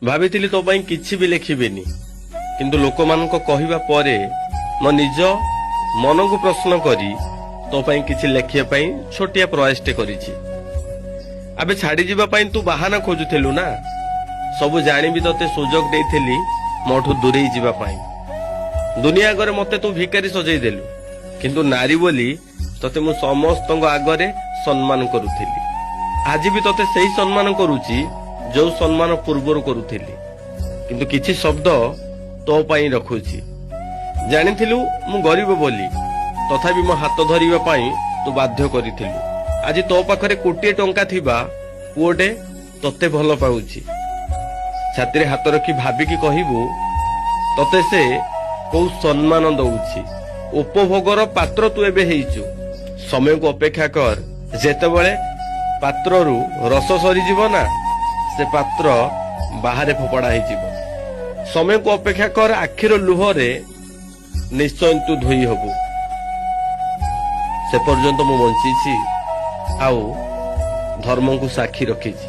ଭାବିଥିଲି ତୋ ପାଇଁ କିଛି ବି ଲେଖିବିନି, କିନ୍ତୁ ଲୋକମାନଙ୍କ କହିବା ପରେ ମୋ ନିଜ ମନକୁ ପ୍ରଶ୍ନ କରି ତୋ ପାଇଁ କିଛି ଲେଖିବା ପାଇଁ ଛୋଟିଆ ପ୍ରୟାସଟେ କରିଛି। ଆବେ ଛାଡିଯିବା ପାଇଁ ତୁ ବାହାନା ଖୋଜୁଥିଲୁ ନା। ସବୁ ଜାଣିବି ତତେ ସୁଯୋଗ ଦେଇଥିଲି ମୋଠୁ ଦୂରେଇ ଯିବା ପାଇଁ। ଦୁନିଆ ଆଗରେ ମତେ ତୁ ଭିକାରୀ ସଜେଇ ଦେଲୁ, କିନ୍ତୁ ନାରୀ ବୋଲି ତତେ ମୁଁ ସମସ୍ତଙ୍କ ଆଗରେ ସମ୍ମାନ କରୁଥିଲି। ଆଜି ବି ତତେ ସେଇ ସମ୍ମାନ କରୁଛି ଯୋଉ ସମ୍ମାନ ପୂର୍ବରୁ କରୁଥିଲି, କିନ୍ତୁ କିଛି ଶବ୍ଦ ତୋ ପାଇଁ ରଖୁଛି। ଜାଣିଥିଲୁ ମୁଁ ଗରିବ ବୋଲି, ତଥାପି ମୋ ହାତ ଧରିବା ପାଇଁ ତୁ ବାଧ୍ୟ କରିଥିଲୁ। ଆଜି ତୋ ପାଖରେ କୋଟିଏ ଟଙ୍କା ଥିବା ପୁଅଟେ ତତେ ଭଲ ପାଉଛି। ଛାତିରେ ହାତ ରଖି ଭାବିକି କହିବୁ ତତେ ସେ କୋଉ ସମ୍ମାନ ଦଉଛି। ଉପଭୋଗର ପାତ୍ର ତୁ ଏବେ ହେଇଛୁ। ସମୟକୁ ଅପେକ୍ଷା କର, ଯେତେବେଳେ ପାତ୍ରରୁ ରସ ସରିଯିବ ନା, ସେ ପାତ୍ର ବାହାରେ ଫୋପଡା ହେଇଯିବ। ସମୟକୁ ଅପେକ୍ଷା କର, ଆଖିର ଲୁହରେ ନିଶ୍ଚୟ ତୁ ଧୋଇ ହବୁ। ସେ ପର୍ଯ୍ୟନ୍ତ ମୁଁ ବଞ୍ଚିଛି, ଆଉ ଧର୍ମକୁ ସାକ୍ଷୀ ରଖିଛି।